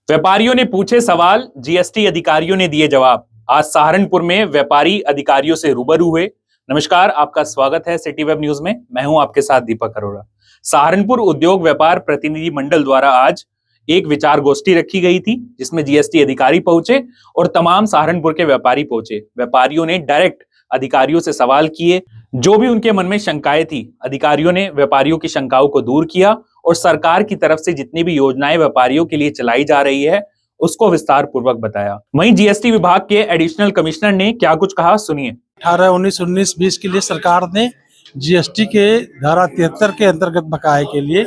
व्यापारियों ने पूछे सवाल, जीएसटी अधिकारियों ने दिए जवाब। आज सहारनपुर में व्यापारी अधिकारियों से रूबरू हुए। नमस्कार, आपका स्वागत है सिटी वेब न्यूज में। मैं हूं आपके साथ दीपक अरोड़ा। सहारनपुर उद्योग व्यापार प्रतिनिधि मंडल द्वारा आज एक विचार गोष्ठी रखी गई थी, जिसमें जीएसटी अधिकारी पहुंचे और तमाम सहारनपुर के व्यापारी पहुंचे। व्यापारियों ने डायरेक्ट अधिकारियों से सवाल किए, जो भी उनके मन में शंकाएं थी, अधिकारियों ने व्यापारियों की शंकाओं को दूर किया और सरकार की तरफ से जितनी भी योजनाएं व्यापारियों के लिए चलाई जा रही है उसको विस्तार पूर्वक बताया। वहीं जीएसटी विभाग के एडिशनल कमिश्नर ने क्या कुछ कहा, सुनिए। 18, 19, 19, 20 के लिए सरकार ने जीएसटी के धारा 73 के अंतर्गत बकाये के लिए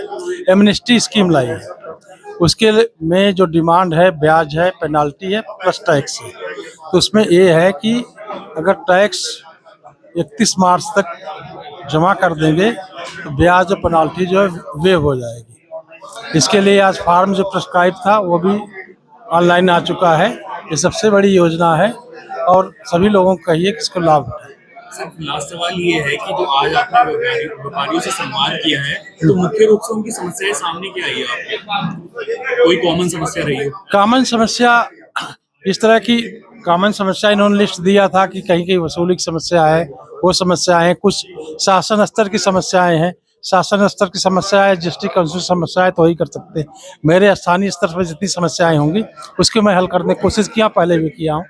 एमनेस्टी स्कीम लाई है। उसके में जो डिमांड है, ब्याज है, पेनाल्टी है प्लस टैक्स है। तो उसमें ये है कि अगर टैक्स 31 मार्च तक जमा कर देंगे तो ब्याज और पेनाल्टी जो है वेव हो जाएगी। इसके लिए आज फॉर्म जो प्रिस्क्राइब था वो भी ऑनलाइन आ चुका है। ये सबसे बड़ी योजना है और सभी लोगों को कहिए कि इसको लाभ उठाएं। सर, लास्ट सवाल ये है कि जो आज आपने व्यापारियों से संवाद किया है, तो मुख्य रूप से उनकी समस्याएं सामने क्या आई है आपके? कोई कॉमन समस्या रही हो? कॉमन समस्या, इस तरह की कॉमन समस्या इन्होंने लिस्ट दिया था कि कहीं कहीं वसूली की समस्या है, वो समस्याएं हैं। कुछ शासन स्तर की समस्याएं हैं। शासन स्तर की समस्या है, जीएसटी काउंसिल समस्याएं तो ही कर सकते हैं। मेरे स्थानीय स्तर पर जितनी समस्याएं होंगी उसकी मैं हल करने की कोशिश किया, पहले भी किया हूँ।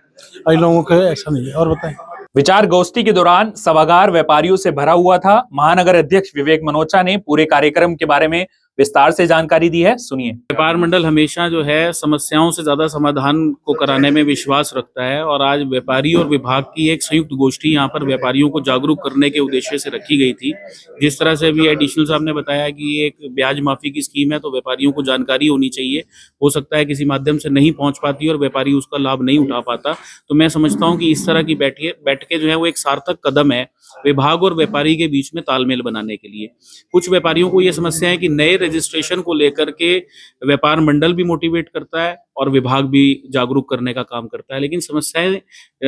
इन लोगों को ऐसा नहीं है। और बताएं। विचार गोष्ठी के दौरान सभागार व्यापारियों से भरा हुआ था। महानगर अध्यक्ष विवेक मनोचा ने पूरे कार्यक्रम के बारे में विस्तार से जानकारी दी है, सुनिए। व्यापार मंडल हमेशा जो है समस्याओं से ज्यादा समाधान को कराने में विश्वास रखता है और आज व्यापारी और विभाग की एक संयुक्त गोष्ठी यहाँ पर व्यापारियों को जागरूक करने के उद्देश्य से रखी गई थी। जिस तरह से अभी एडिशनल साहब ने बताया कि ये एक ब्याज माफी की स्कीम है, तो व्यापारियों को जानकारी होनी चाहिए। हो सकता है किसी माध्यम से नहीं पहुंच पाती और व्यापारी उसका लाभ नहीं उठा पाता। तो मैं समझता हूँ कि इस तरह की बैठकें जो है वो एक सार्थक कदम है विभाग और व्यापारी के बीच में तालमेल बनाने के लिए। कुछ व्यापारियों को ये समस्या है कि नए रजिस्ट्रेशन को लेकर के व्यापार मंडल भी मोटिवेट करता है और विभाग भी जागरूक करने का काम करता है, लेकिन समस्याएं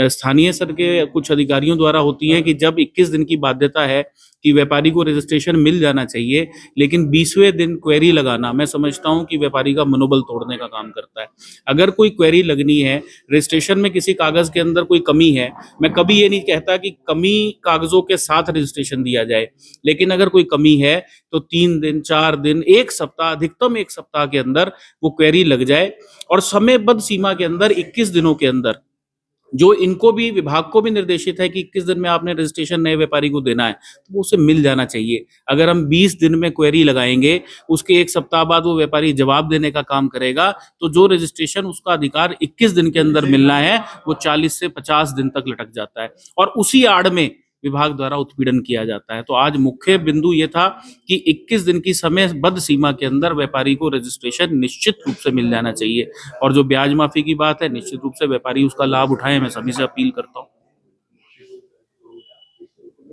स्थानीय स्तर के कुछ अधिकारियों द्वारा होती हैं कि जब 21 दिन की बाध्यता है कि व्यापारी को रजिस्ट्रेशन मिल जाना चाहिए, लेकिन 20वें दिन क्वेरी लगाना मैं समझता हूं कि व्यापारी का मनोबल तोड़ने का काम करता है। अगर कोई क्वेरी लगनी है, रजिस्ट्रेशन में किसी कागज के अंदर कोई कमी है, मैं कभी ये नहीं कहता कि कमी कागजों के साथ रजिस्ट्रेशन दिया जाए, लेकिन अगर कोई कमी है तो 3 दिन, 4 दिन, 1 सप्ताह, अधिकतम 1 सप्ताह के अंदर वो क्वेरी लग जाए और समयबद्ध सीमा के अंदर 21 दिनों के अंदर, जो इनको भी, विभाग को भी निर्देशित है कि 21 दिन में आपने रजिस्ट्रेशन नए व्यापारी को देना है, तो वो उसे मिल जाना चाहिए। अगर हम 20 दिन में क्वेरी लगाएंगे, उसके 1 सप्ताह बाद वो व्यापारी जवाब देने का काम करेगा, तो जो रजिस्ट्रेशन उसका अधिकार 21 दिन के अंदर मिलना है वो 40 से 50 दिन तक लटक जाता है और उसी आड़ में विभाग द्वारा उत्पीड़न किया जाता है। तो आज मुख्य बिंदु ये था कि 21 दिन की समयबद्ध सीमा के अंदर व्यापारी को रजिस्ट्रेशन निश्चित रूप से मिल जाना चाहिए और जो ब्याज माफी की बात है, निश्चित रूप से व्यापारी उसका लाभ उठाए। मैं सभी से अपील करता हूँ।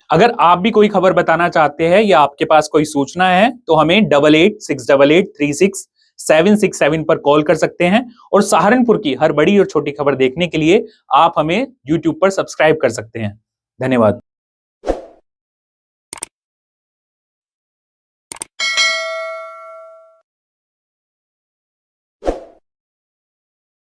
अगर आप भी कोई खबर बताना चाहते हैं या आपके पास कोई सूचना है तो हमें 8868836767 पर कॉल कर सकते हैं और सहारनपुर की हर बड़ी और छोटी खबर देखने के लिए आप हमें YouTube पर सब्सक्राइब कर सकते हैं। धन्यवाद।